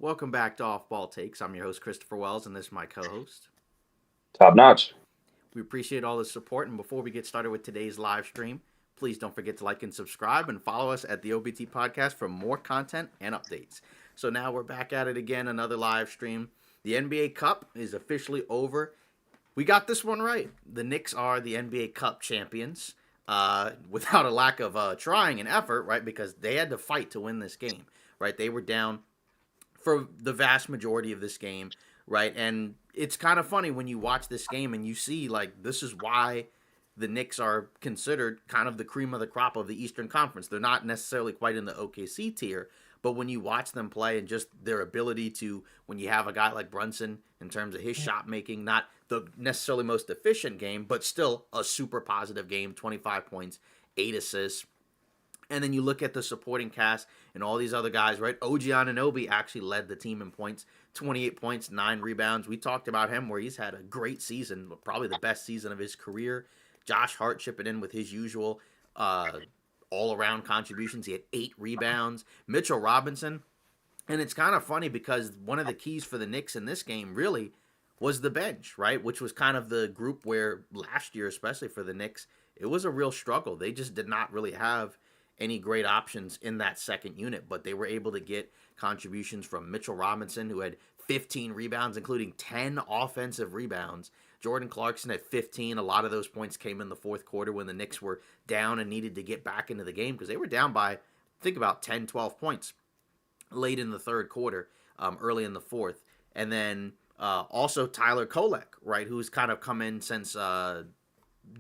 Welcome back to Off Ball Takes. I'm your host, Khristopher Wells, and this is my co host. Top notch. We appreciate all the support. And before we get started with today's live stream, please don't forget to like and subscribe and follow us at the OBT Podcast for more content and updates. So now we're back at it again, another live stream. The NBA Cup is officially over. We got this one right. The Knicks are the NBA Cup champions without a lack of trying and effort, right? Because they had to fight to win this game, right? They were down for the vast majority of this game, right? And it's kind of funny when you watch this game and you see, like, this is why the Knicks are considered kind of the cream of the crop of the Eastern Conference. They're not necessarily quite in the OKC tier, but when you watch them play and just their ability to, when you have a guy like Brunson in terms of his shot making, not the necessarily most efficient game, but still a super positive game, 25 points, 8 assists. And then you look at the supporting cast and all these other guys, right? O.G. Anunoby actually led the team in points, 28 points, 9 rebounds. We talked about him where he's had a great season, probably the best season of his career. Josh Hart chipping in with his usual all-around contributions. He had 8 rebounds. Mitchell Robinson. And it's kind of funny because one of the keys for the Knicks in this game really was the bench, right? Which was kind of the group where last year, especially for the Knicks, it was a real struggle. They just did not really have any great options in that second unit, but they were able to get contributions from Mitchell Robinson, who had 15 rebounds, including 10 offensive rebounds. Jordan Clarkson had 15. A lot of those points came in the fourth quarter when the Knicks were down and needed to get back into the game because they were down by, I think, about 10, 12 points late in the third quarter, early in the fourth. And then also Tyler Kolek, right, who's kind of come in since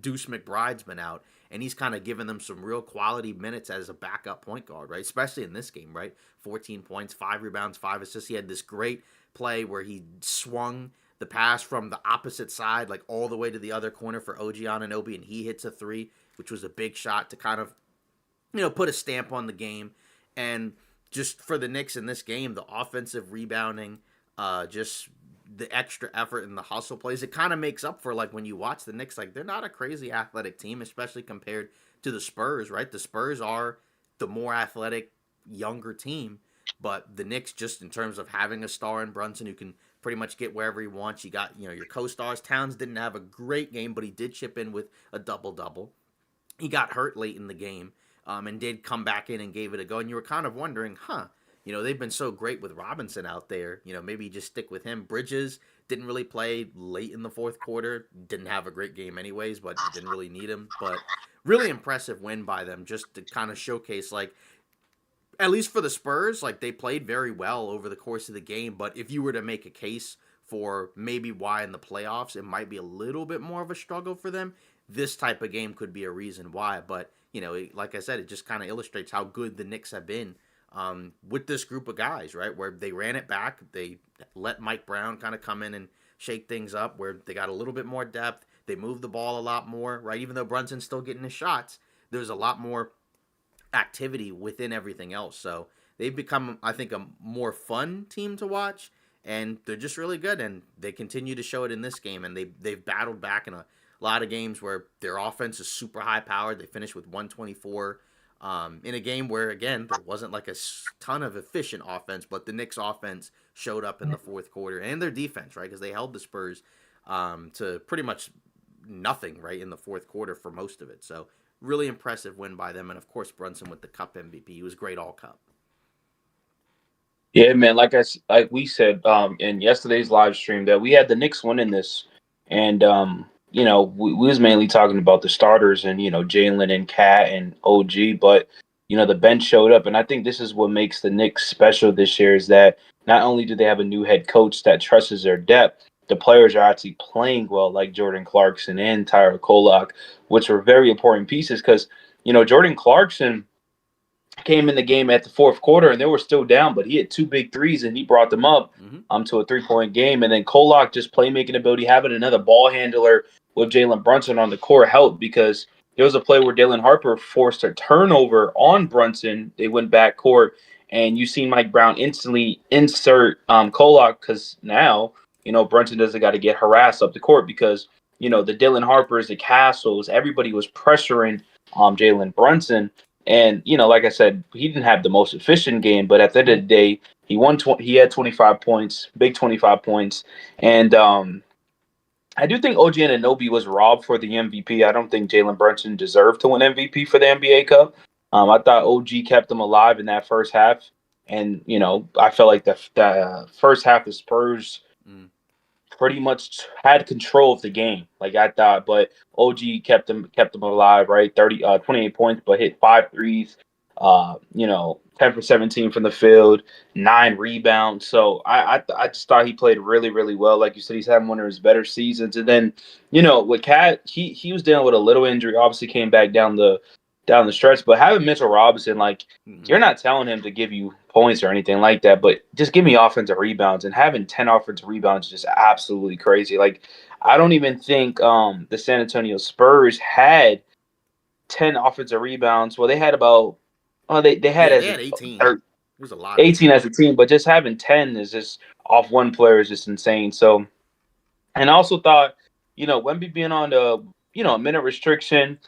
Deuce McBride's been out, and he's kind of given them some real quality minutes as a backup point guard, right? Especially in this game, right? 14 points, 5 rebounds, 5 assists. He had this great play where he swung the pass from the opposite side, like all the way to the other corner for OG Anunoby, and he hits a 3, which was a big shot to kind of, put a stamp on the game. And just for the Knicks in this game, the offensive rebounding, just the extra effort and the hustle plays, it kind of makes up for, like, when you watch the Knicks, like, they're not a crazy athletic team, especially compared to the Spurs, right? The Spurs are the more athletic, younger team, but the Knicks, just in terms of having a star in Brunson who can pretty much get wherever he wants, you got, your co-stars. Towns didn't have a great game, but he did chip in with a double-double. He got hurt late in the game, and did come back in and gave it a go, and you were kind of wondering, they've been so great with Robinson out there. Maybe just stick with him. Bridges didn't really play late in the fourth quarter. Didn't have a great game anyways, but didn't really need him. But really impressive win by them just to kind of showcase, like, at least for the Spurs, like, they played very well over the course of the game. But if you were to make a case for maybe why in the playoffs it might be a little bit more of a struggle for them, this type of game could be a reason why. But, like I said, it just kind of illustrates how good the Knicks have been with this group of guys, right? Where they ran it back. They let Mike Brown kind of come in and shake things up, where they got a little bit more depth. They moved the ball a lot more, right? Even though Brunson's still getting his shots, there's a lot more activity within everything else. So they've become, I think, a more fun team to watch, and they're just really good, and they continue to show it in this game, and they've battled back in a lot of games where their offense is super high powered. They finished with 124 in a game where, again, there wasn't like a ton of efficient offense, but the Knicks offense showed up in the fourth quarter, and their defense, right? Because they held the Spurs to pretty much nothing, right, in the fourth quarter for most of it. So really impressive win by them. And of course, Brunson with the Cup MVP. He was great all Cup. Yeah, man. Like we said in yesterday's live stream that we had the Knicks winning this, and we was mainly talking about the starters and Jalen and Cat and OG, but the bench showed up, and I think this is what makes the Knicks special this year is that not only do they have a new head coach that trusts their depth, the players are actually playing well, like Jordan Clarkson and Tyler Kolak, which were very important pieces because Jordan Clarkson came in the game at the fourth quarter and they were still down, but he had 2 big threes and he brought them up to a 3-point game. And then Kolak just playmaking ability, having another ball handler with Jalen Brunson on the court helped because there was a play where Dalen Harper forced a turnover on Brunson. They went back court and you seen Mike Brown instantly insert Kolak because now, Brunson doesn't got to get harassed up the court because, the Dalen Harpers, the Castles, everybody was pressuring Jalen Brunson. And, like I said, he didn't have the most efficient game, but at the end of the day, He had 25 points, big 25 points, and I do think OG Anunoby was robbed for the MVP. I don't think Jalen Brunson deserved to win MVP for the NBA Cup. I thought OG kept them alive in that first half, and I felt like the first half the Spurs Mm. pretty much had control of the game. Like I thought, but OG kept them alive, right? 28 points, but hit 5 threes. 10 for 17 from the field, 9 rebounds. So I just thought he played really, really well. Like you said, he's having one of his better seasons. And then, with Cat, he was dealing with a little injury, obviously came back down the stretch, but having Mitchell Robinson, like, Mm-hmm. you're not telling him to give you points or anything like that, but just give me offensive rebounds. And having 10 offensive rebounds is just absolutely crazy. Like, I don't even think the San Antonio Spurs had 10 offensive rebounds. Well, they had about they had Yeah, they as had 18. or It was a lot of 18 18. as a team, but just having 10 is just off one player is just insane. So, and I also thought, Wemby being on the a minute restriction,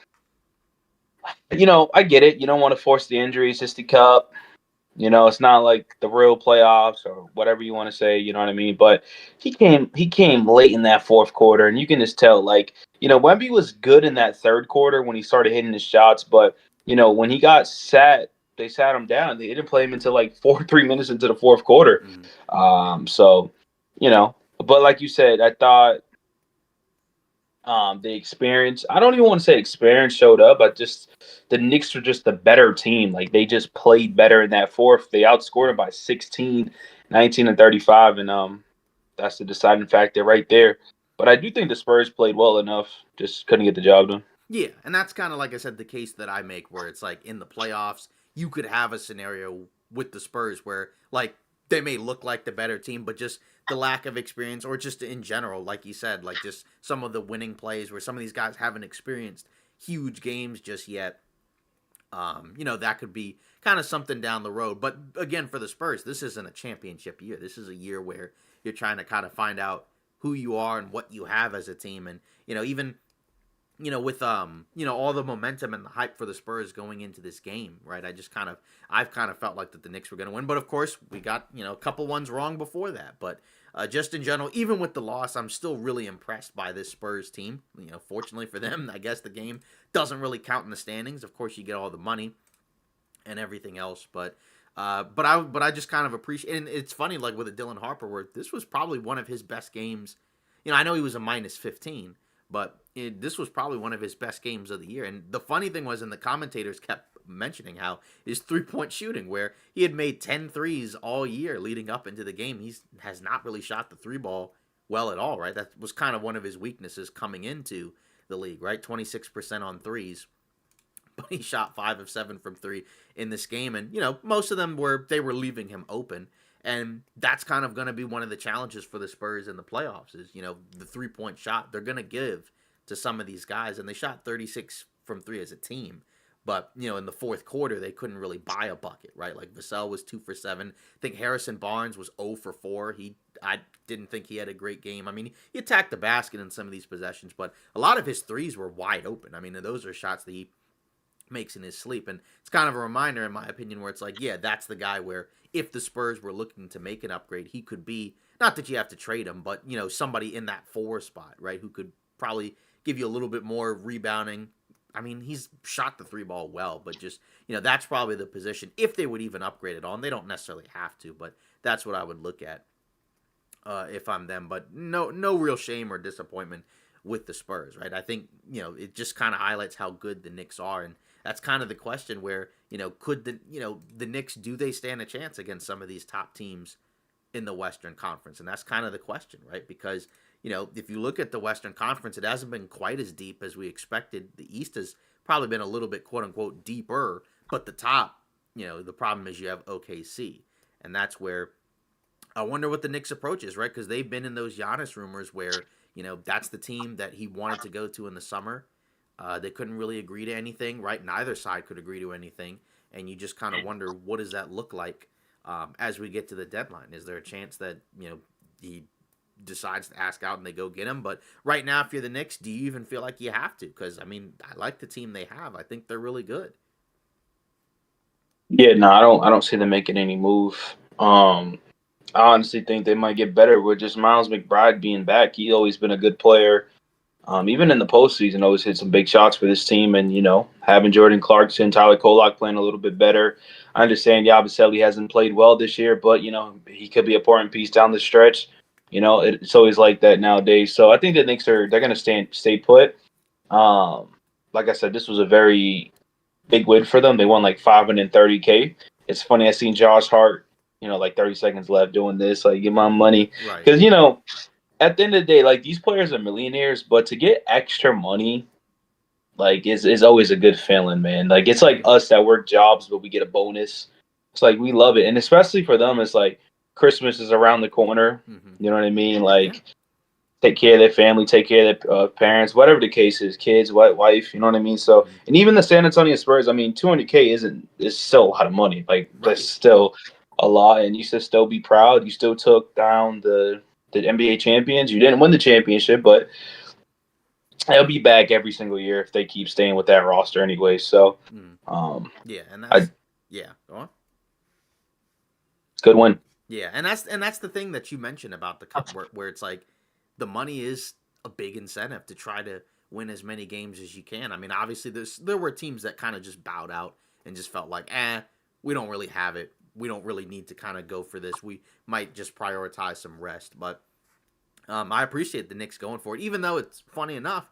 I get it. You don't want to force the injuries, just the cup. It's not like the real playoffs or whatever you want to say. You know what I mean? But he came late in that fourth quarter, and you can just tell, like, Wemby was good in that third quarter when he started hitting his shots, but when he got sat, they sat him down. They didn't play him until like 3 minutes into the fourth quarter. Mm-hmm. So, but like you said, I thought the experience. I don't even want to say experience showed up. But just the Knicks were just the better team. Like they just played better in that fourth. They outscored them by 16, 19 and 35, and that's the deciding factor right there. But I do think the Spurs played well enough. Just couldn't get the job done. Yeah, and that's kind of like I said, the case that I make where it's like in the playoffs, you could have a scenario with the Spurs where like they may look like the better team, but just the lack of experience or just in general, like you said, like just some of the winning plays where some of these guys haven't experienced huge games just yet. That could be kind of something down the road. But again, for the Spurs, this isn't a championship year. This is a year where you're trying to kind of find out who you are and what you have as a team. And, even with all the momentum and the hype for the Spurs going into this game, right? I've kind of felt like that the Knicks were going to win, but of course we got a couple ones wrong before that. But just in general, even with the loss, I'm still really impressed by this Spurs team. Fortunately for them, I guess the game doesn't really count in the standings. Of course, you get all the money and everything else, but I just kind of appreciate. And it's funny, like with a Dylan Harper, where this was probably one of his best games. I know he was a minus 15, but this was probably one of his best games of the year. And the funny thing was, and the commentators kept mentioning how his 3-point shooting, where he had made 10 threes all year leading up into the game, he has not really shot the three ball well at all, right? That was kind of one of his weaknesses coming into the league, right? 26% on threes. But he shot 5 of 7 from three in this game, and most of them were leaving him open, and that's kind of going to be one of the challenges for the Spurs in the playoffs. Is the 3-point shot they're going to give to some of these guys, and they shot 36 from three as a team. But in the fourth quarter, they couldn't really buy a bucket, right? Like Vassell was 2 for 7. I think Harrison Barnes was 0 for 4. I didn't think he had a great game. I mean, he attacked the basket in some of these possessions, but a lot of his threes were wide open. I mean, those are shots that he makes in his sleep. And it's kind of a reminder, in my opinion, where it's like, yeah, that's the guy where if the Spurs were looking to make an upgrade, he could be, not that you have to trade him, but, somebody in that 4 spot, right, who could probably give you a little bit more rebounding. I mean, he's shot the three ball well, but just, that's probably the position if they would even upgrade it on. They don't necessarily have to, but that's what I would look at if I'm them. But no real shame or disappointment with the Spurs, right? I think, it just kind of highlights how good the Knicks are. And that's kind of the question where, could the Knicks, do they stand a chance against some of these top teams in the Western Conference? And that's kind of the question, right? Because, if you look at the Western Conference, it hasn't been quite as deep as we expected. The East has probably been a little bit, quote unquote, deeper, but the top, the problem is you have OKC. And that's where I wonder what the Knicks' approach is, right? Because they've been in those Giannis rumors where, that's the team that he wanted to go to in the summer. They couldn't really agree to anything, right? Neither side could agree to anything. And you just kind of wonder, what does that look like as we get to the deadline? Is there a chance that, he decides to ask out and they go get him? But right now, if you're the Knicks, do you even feel like you have to? Because, I mean, I like the team they have. I think they're really good. Yeah, no, I don't see them making any move. Um, I honestly think they might get better with just Miles McBride being back. He's always been a good player. Even in the postseason, always hit some big shots for this team. And, having Jordan Clarkson, Tyler Kolak playing a little bit better. I understand Yabusele hasn't played well this year, but, he could be an important piece down the stretch. It's always like that nowadays. So I think the Knicks they're going to stay put. Um, like I said, this was a very big win for them. They won like 530K. It's funny. I seen Josh Hart, like 30 seconds left doing this. Like, give my money. Right. Because, at the end of the day, like these players are millionaires, but to get extra money, like is always a good feeling, man. Like it's like us that work jobs, but we get a bonus. It's like we love it, and especially for them, it's like Christmas is around the corner. Mm-hmm. You know what I mean? Like take care of their family, take care of their parents, whatever the case is, kids, wife. You know what I mean? So, Mm-hmm. and even the San Antonio Spurs, I mean, 200K is still a lot of money. Like Right. that's still a lot, and you should still be proud. You still took down the NBA champions. You didn't win the championship, but they'll be back every single year if they keep staying with that roster anyway. So, Mm. um, Yeah, and I go on. good win. Yeah, and that's the thing that you mentioned about the cup, where it's like the money is a big incentive to try to win as many games as you can. I mean, obviously there were teams that kind of just bowed out and just felt like, we don't really have it. We don't really need to kind of go for this. We might just prioritize some rest. But I appreciate the Knicks going for it, even though it's funny enough.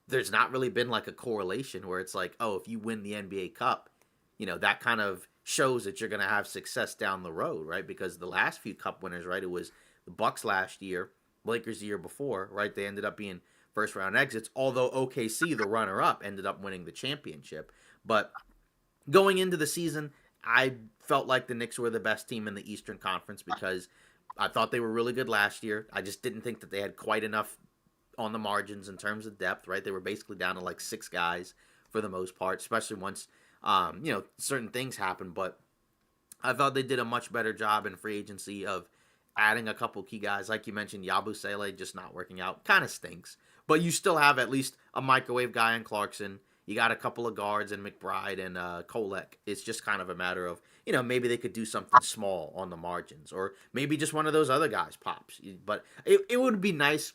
There's not really been like a correlation where it's like, oh, if you win the NBA Cup, that kind of shows that you're going to have success down the road, right? Because the last few Cup winners, right, it was the Bucks last year, Lakers the year before, right? They ended up being first round exits, although OKC, the runner up, ended up winning the championship. But going into the season, I felt like the Knicks were the best team in the Eastern Conference because I thought they were really good last year. I just didn't think that they had quite enough on the margins in terms of depth, right? They were basically down to like 6 guys for the most part, especially once certain things happen. But I thought they did a much better job in free agency of adding a couple key guys. Like you mentioned, Yabusele just not working out. Kind of stinks. But you still have at least a microwave guy in Clarkson. You got a couple of guards in McBride and Kolek. It's just kind of a matter of, maybe they could do something small on the margins. Or maybe just one of those other guys pops. But it would be nice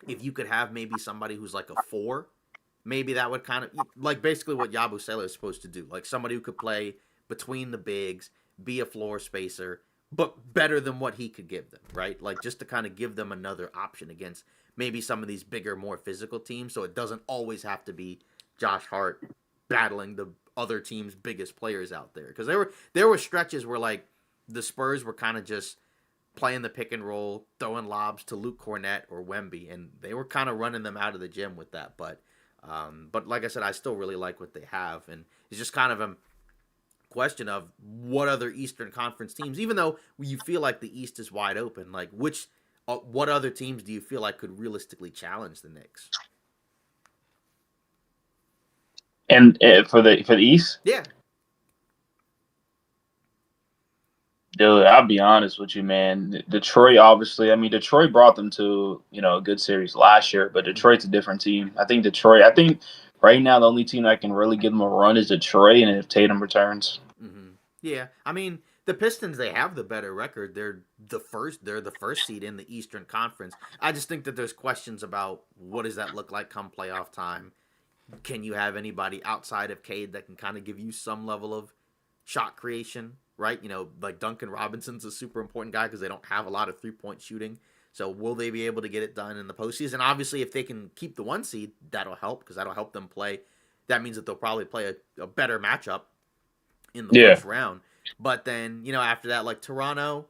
if you could have maybe somebody who's like a 4. Maybe that would kind of like basically what Yabusele is supposed to do. Like somebody who could play between the bigs, be a floor spacer, but better than what he could give them, right? Like just to kind of give them another option against maybe some of these bigger, more physical teams. So it doesn't always have to be Josh Hart battling the other team's biggest players out there. Because there were stretches where like the Spurs were kind of just playing the pick and roll, throwing lobs to Luke Cornett or Wemby, and they were kind of running them out of the gym with that. But like I said, I still really like what they have, and it's just kind of a question of what other Eastern Conference teams, even though you feel like the East is wide open, like what other teams do you feel like could realistically challenge the Knicks? And for the East, Yeah. dude, I'll be honest with you, man. Detroit, obviously, I mean, Detroit brought them to a good series last year, but Detroit's a different team. I think right now the only team that can really give them a run is Detroit, and if Tatum returns. Mm-hmm. Yeah, I mean the Pistons, they have the better record. They're the first seed in the Eastern Conference. I just think that there's questions about what does that look like come playoff time. Can you have anybody outside of Cade that can kind of give you some level of shot creation, right? Like Duncan Robinson's a super important guy because they don't have a lot of 3-point shooting. So will they be able to get it done in the postseason? Obviously, if they can keep the 1 seed, that'll help because that'll help them play. That means that they'll probably play a better matchup in the Yeah, first round. But then, after that, like Toronto,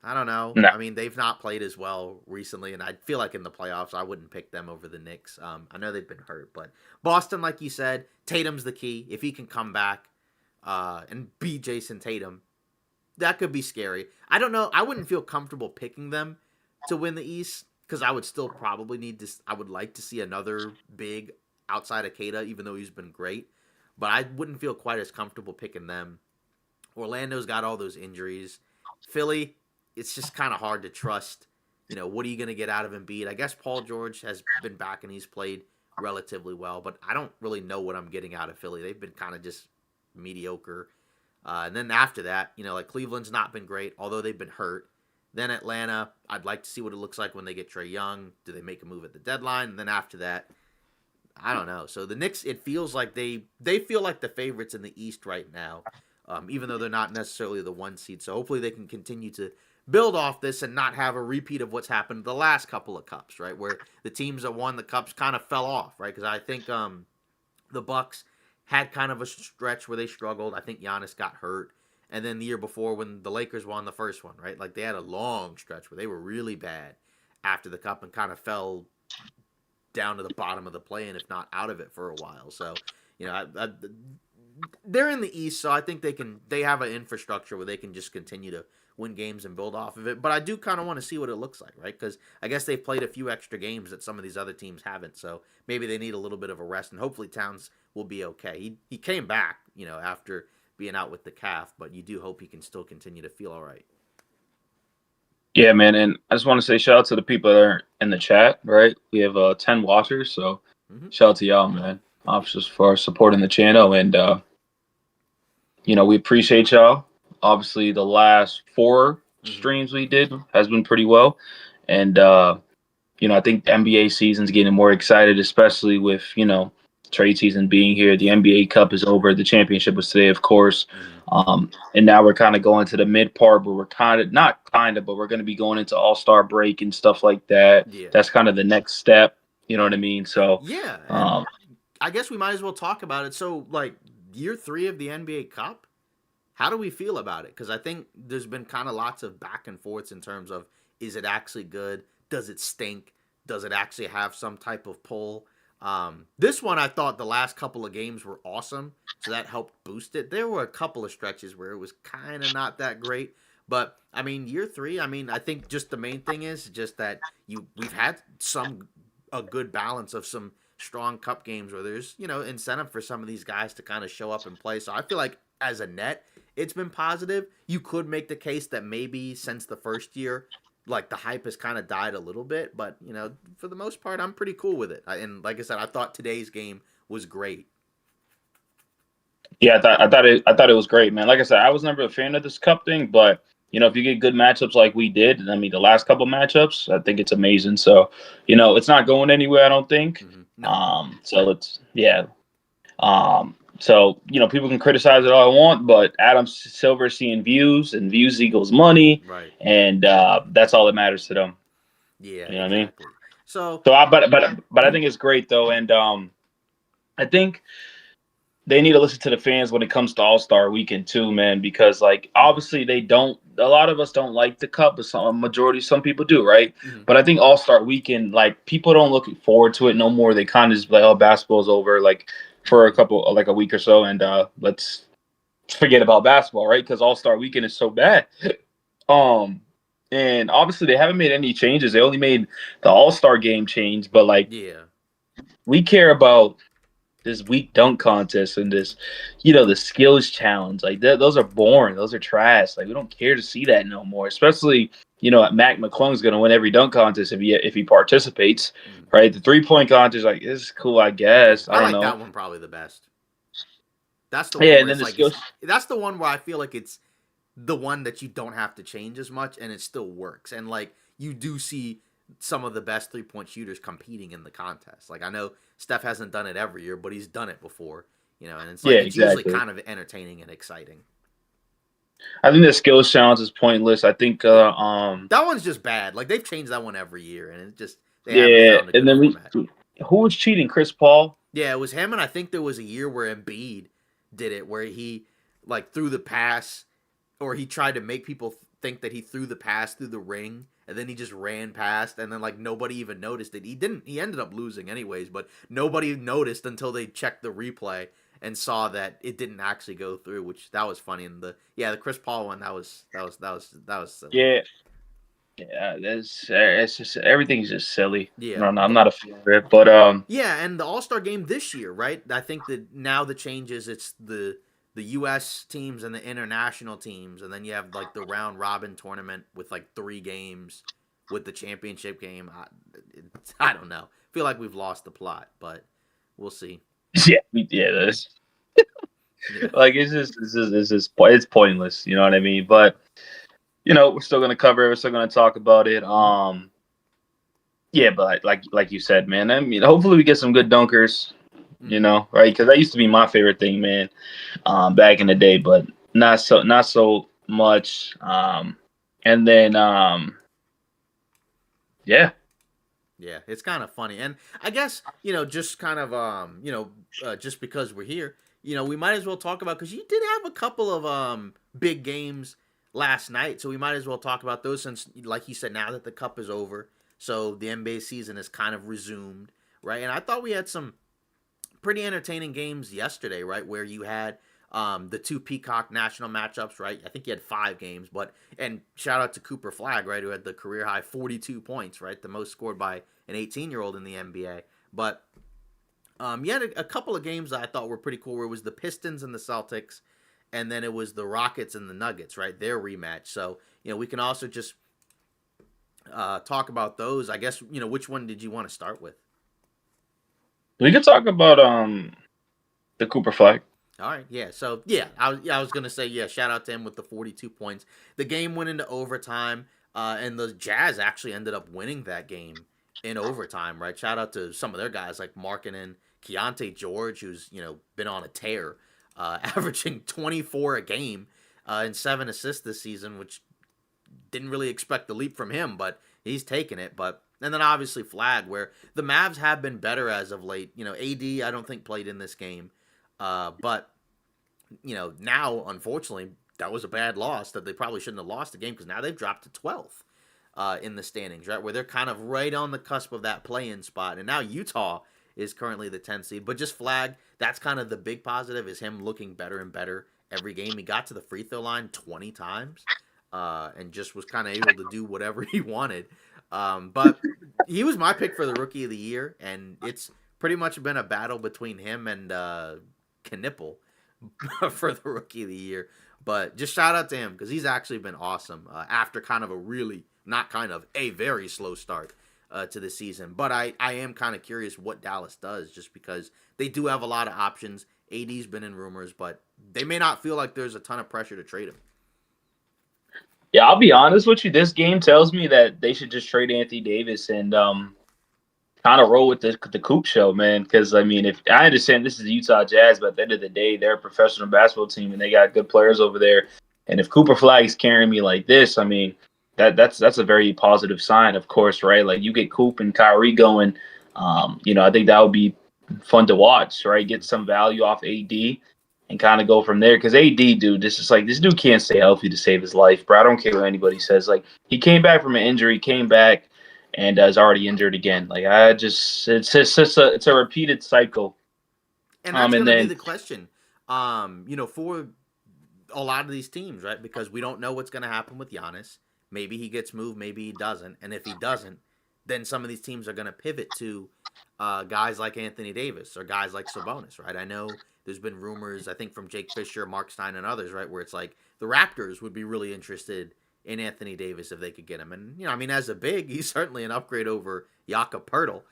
I don't know. no, I mean, they've not played as well recently, and I feel like in the playoffs, I wouldn't pick them over the Knicks. I know they've been hurt, but Boston, like you said, Tatum's the key. If he can come back and be Jason Tatum, that could be scary. I don't know. I wouldn't feel comfortable picking them to win the East because I would still probably need to. I would like to see another big outside of Kada, even though he's been great. But I wouldn't feel quite as comfortable picking them. Orlando's got all those injuries. Philly, it's just kind of hard to trust. What are you going to get out of Embiid? I guess Paul George has been back and he's played relatively well, but I don't really know what I'm getting out of Philly. They've been kind of just mediocre. And then after that, like Cleveland's not been great, although they've been hurt. Then Atlanta, I'd like to see what it looks like when they get Trae Young. Do they make a move at the deadline? And then after that, I don't know. So the Knicks, it feels like they feel like the favorites in the East right now, even though they're not necessarily the one seed. So hopefully they can continue to build off this and not have a repeat of what's happened the last couple of cups, right? Where the teams that won the cups kind of fell off, right? Because I think the Bucks had kind of a stretch where they struggled. I think Giannis got hurt. And then the year before when the Lakers won the first one, right? Like they had a long stretch where they were really bad after the cup and kind of fell down to the bottom of the play-in, if not out of it for a while. So, they're in the East, so I think they have an infrastructure where they can just continue to win games and build off of it. But I do kind of want to see what it looks like, right? Because I guess they've played a few extra games that some of these other teams haven't. So maybe they need a little bit of a rest, and hopefully Towns will be okay. He came back, after being out with the calf, but you do hope he can still continue to feel all right. Yeah, man, and I just want to say shout out to the people that are in the chat. Right, we have 10 watchers, so shout out to y'all, man, just for supporting the channel, and we appreciate y'all. Obviously, the last 4 streams we did has been pretty well, and I think the NBA season's getting more excited, especially with trade season being here. The NBA Cup is over. The championship was today, of course. And now we're kind of going to the mid part where we're but we're going to be going into All-Star break and stuff like that. Yeah. That's kind of the next step. You know what I mean? So yeah, and I guess we might as well talk about it. So, like, year 3 of the NBA Cup, how do we feel about it? Because I think there's been kind of lots of back and forths in terms of, is it actually good? Does it stink? Does it actually have some type of pull? This one, I thought the last couple of games were awesome, so that helped boost it. There were a couple of stretches where it was kind of not that great, but I mean, year 3, I think just the main thing is just that we've had a good balance of some strong cup games where there's incentive for some of these guys to kind of show up and play. So I feel like as a net, it's been positive. You could make the case that maybe since the first year, like the hype has kind of died a little bit, but for the most part, I'm pretty cool with it. And like I said, I thought today's game was great. Yeah, I thought it was great, man. Like I said, I was never a fan of this cup thing, but if you get good matchups like we did, I mean, the last couple matchups, I think it's amazing. So, it's not going anywhere, I don't think. No. So it's so people can criticize it all I want, but Adam Silver seeing views, and views equals money, Right. and that's all that matters to them. Yeah, You know exactly. what I mean? So But I think it's great though, and I think they need to listen to the fans when it comes to All-Star Weekend too, man, because like obviously a lot of us don't like the cup, but some people do, right? But I think All-Star Weekend, like people don't look forward to it no more. They kind of just like, oh, basketball's over, like for a week or so, and let's forget about basketball, right? Because All-Star Weekend is so bad. And obviously they haven't made any changes. They only made the All-Star game change, but like we care about this weak dunk contest and this, the skills challenge. Like those are boring. Those are trash. Like we don't care to see that no more. Especially, Mac McClung's gonna win every dunk contest if he participates, right? The 3-point contest, like, is cool, I guess. I don't like know. that one probably the best. That's the one where and then it's the like skills. that's the one where I feel like it's the one that you don't have to change as much and it still works. And like you do see some of the best 3-point shooters competing in the contest. Like I know Steph hasn't done it every year, but he's done it before, and it's like it's usually kind of entertaining and exciting. I think the skills challenge is pointless. I think that one's just bad. Like they've changed that one every year and it just they haven't found a and good then format. Who was cheating? Chris Paul? Yeah, it was him, and I think there was a year where Embiid did it where he like threw the pass or he tried to make people think that he threw the pass through the ring and then he just ran past and then like nobody even noticed it. He ended up losing anyways, but nobody noticed until they checked the replay and saw that it didn't actually go through, which that was funny. And the Chris Paul one, that was silly. Yeah, it's just everything's just silly. Yeah. No, I'm not a fan of it, but Yeah, and the All-Star game this year, right? I think that now the changes, it's the U.S. teams and the international teams, and then you have like the round robin tournament with like 3 games with the championship game. I don't know. I feel like we've lost the plot, but we'll see. yeah, that's Yeah. Like it's pointless. You know what I mean? But we're still gonna cover it. We're still gonna talk about it. Yeah, but like you said, man. I mean, hopefully we get some good dunkers. Right? Because that used to be my favorite thing, man. Back in the day, but not so much. And then yeah. Yeah, it's kind of funny. And I guess, just kind of just because we're here, we might as well talk about cuz you did have a couple of big games last night, so we might as well talk about those since like you said now that the cup is over, so the NBA season is kind of resumed, right? And I thought we had some pretty entertaining games yesterday, right? Where you had the two Peacock national matchups, right? I think you had 5 games, and shout out to Cooper Flag, right, who had the career high 42 points, right, the most scored by an 18-year-old in the NBA. But you had a couple of games that I thought were pretty cool. Where it was the Pistons and the Celtics, and then it was the Rockets and the Nuggets, right? Their rematch. So we can also just talk about those. I guess which one did you want to start with? We could talk about the Cooper Flag. All right, yeah. So I was gonna say shout out to him with the 42 points. The game went into overtime, and the Jazz actually ended up winning that game in overtime. Right, shout out to some of their guys like Markkanen, Keontae George, who's been on a tear, averaging 24 a game, and 7 assists this season, which didn't really expect the leap from him, but he's taken it. But and then obviously Flag, where the Mavs have been better as of late. AD I don't think played in this game, but now unfortunately that was a bad loss that they probably shouldn't have lost the game because now they've dropped to 12th in the standings, right, where they're kind of right on the cusp of that play-in spot, and now Utah is currently the 10th seed. But just Flag, that's kind of the big positive is him looking better and better every game. He got to the free throw line 20 times. And just was kind of able to do whatever he wanted. But he was my pick for the Rookie of the Year, and it's pretty much been a battle between him and Knipple for the Rookie of the Year. But just shout out to him because he's actually been awesome after kind of a very slow start to the season. But I am kind of curious what Dallas does just because they do have a lot of options. AD's been in rumors, but they may not feel like there's a ton of pressure to trade him. Yeah, I'll be honest with you. This game tells me that they should just trade Anthony Davis and kind of roll with the Coop show, man. Because I mean, if I understand this is the Utah Jazz, but at the end of the day, they're a professional basketball team and they got good players over there. And if Cooper Flag's carrying me like this, I mean, that's a very positive sign, of course, right? Like you get Coop and Kyrie going, I think that would be fun to watch, right? Get some value off AD and kind of go from there. Because AD, dude, this dude can't stay healthy to save his life, bro. I don't care what anybody says. Like he came back from an injury, came back and is already injured again. Like it's a repeated cycle. And that's going to be the question, for a lot of these teams, right? Because we don't know what's going to happen with Giannis. Maybe he gets moved, maybe he doesn't. And if he doesn't, then some of these teams are going to pivot to guys like Anthony Davis or guys like Sabonis, right? I know there's been rumors, I think from Jake Fisher, Mark Stein, and others, right, where it's like the Raptors would be really interested in Anthony Davis if they could get him. And, as a big, he's certainly an upgrade over Jakob Poeltl.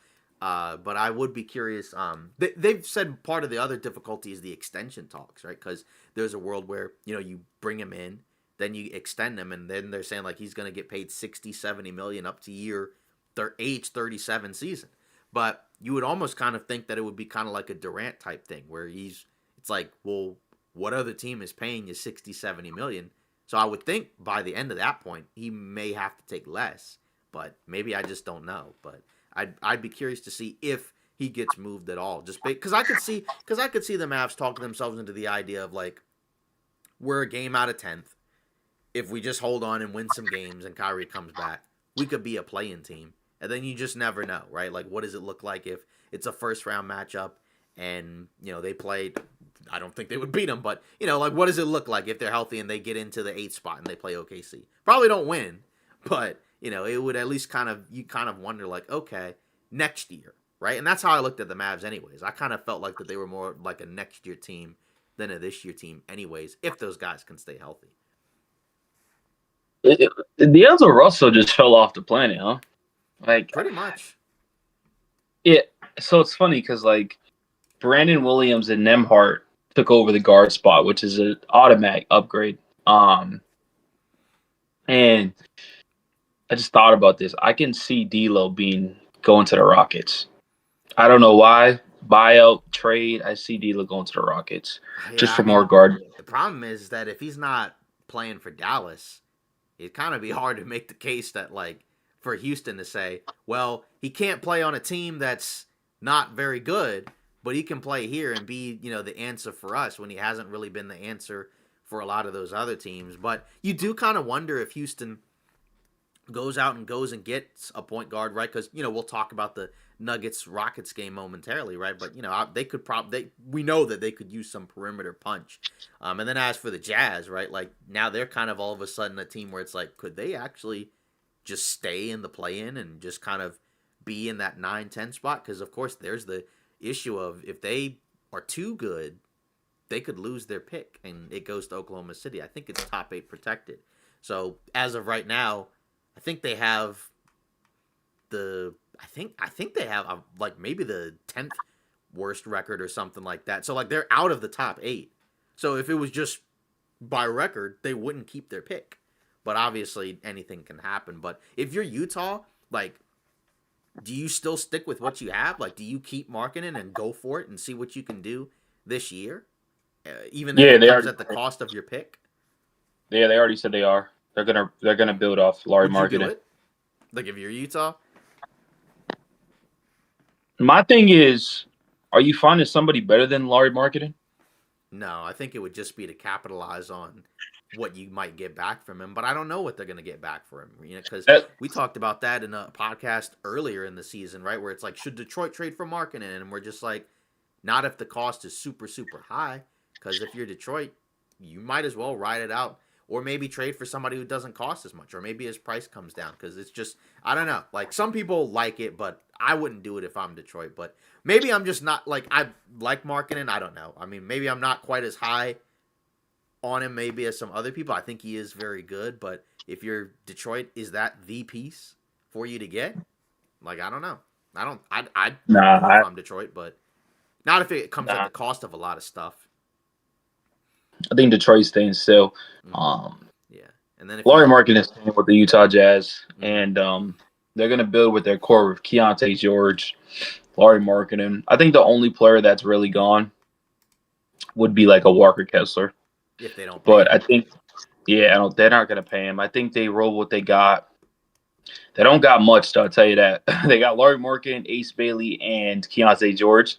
But I would be curious. They've said part of the other difficulty is the extension talks, right? Because there's a world where, you bring him in, then you extend him, and then they're saying like he's going to get paid 60, 70 million up to age 37 season. But you would almost kind of think that it would be kind of like a Durant type thing where it's like, well, what other team is paying you 60, 70 million? So I would think by the end of that point, he may have to take less, but maybe I just don't know. But I'd be curious to see if he gets moved at all, just because I could see the Mavs talking themselves into the idea of like, we're a game out of 10th. If we just hold on and win some games and Kyrie comes back, we could be a play-in team. And then you just never know, right? Like, what does it look like if it's a first-round matchup and, they played – I don't think they would beat them, but, like, what does it look like if they're healthy and they get into the 8th spot and they play OKC? Probably don't win, but, it would at least you kind of wonder, like, okay, next year, right? And that's how I looked at the Mavs anyways. I kind of felt like that they were more like a next-year team than a this-year team anyways, if those guys can stay healthy. D'Angelo Russell just fell off the planet, huh? Like pretty much. Yeah. So it's funny because like Brandon Williams and Nembhard took over the guard spot, which is an automatic upgrade. And I just thought about this. I can see D'Lo going to the Rockets. I don't know why. Buyout, trade. I see D'Lo going to the Rockets Yeah, just I for more mean, guard. the problem is that if he's not playing for Dallas, it'd kind of be hard to make the case that, like, for Houston to say, well, he can't play on a team that's not very good, but he can play here and be, the answer for us when he hasn't really been the answer for a lot of those other teams. But you do kind of wonder if Houston goes and gets a point guard, right? Because we'll talk about the Nuggets Rockets game momentarily, right? But they could we know that they could use some perimeter punch. And then as for the Jazz, right? Like now they're kind of all of a sudden a team where it's like, could they actually just stay in the play-in and just kind of be in that 9-10 spot? Because of course there's the issue of if they are too good, they could lose their pick and it goes to Oklahoma City. I think it's top 8 protected. So as of right now, I think they have I think they have like maybe the 10th worst record or something like that. So like they're out of the top 8. So if it was just by record, they wouldn't keep their pick. But obviously anything can happen. But if you're Utah, like, do you still stick with what you have? Like, do you keep marketing and go for it and see what you can do this year, even if Yeah, it comes at the cost of your pick? yeah, they already said they are. They're gonna build off Laurie Would you do marketing. it? Like if you're Utah? My thing is, are you finding somebody better than Laurie marketing? No, I think it would just be to capitalize on what you might get back from him. But I don't know what they're going to get back for him, because That, we talked about that in a podcast earlier in the season, right? Where it's like, should Detroit trade for Markkanen? And we're just like, not if the cost is super, super high. Because if you're Detroit, you might as well ride it out. Or maybe trade for somebody who doesn't cost as much. Or maybe his price comes down. Because it's just, I don't know. Like, some people like it, but I wouldn't do it if I'm Detroit. But maybe I'm just not, like, I like Markkanen. I don't know. I mean, maybe I'm not quite as high on him maybe as some other people. I think he is very good. But if you're Detroit, is that the piece for you to get? Like, I don't know. I'd nah, do it if I'm Detroit, but not if it comes at nah. the cost of a lot of stuff. I think Detroit's staying still. Mm-hmm. Um, Yeah, and then if Laurie you, marketing is staying with the Utah Jazz, mm-hmm. and they're gonna build with their core with Keontae George, Laurie marketing. I think the only player that's really gone would be like a Walker Kessler. If they don't pay But him, I think, yeah, I don't. They're not gonna pay him. I think they roll what they got. They don't got much, though, I'll tell you that. They got Laurie Markin, Ace Bailey, and Keontae George.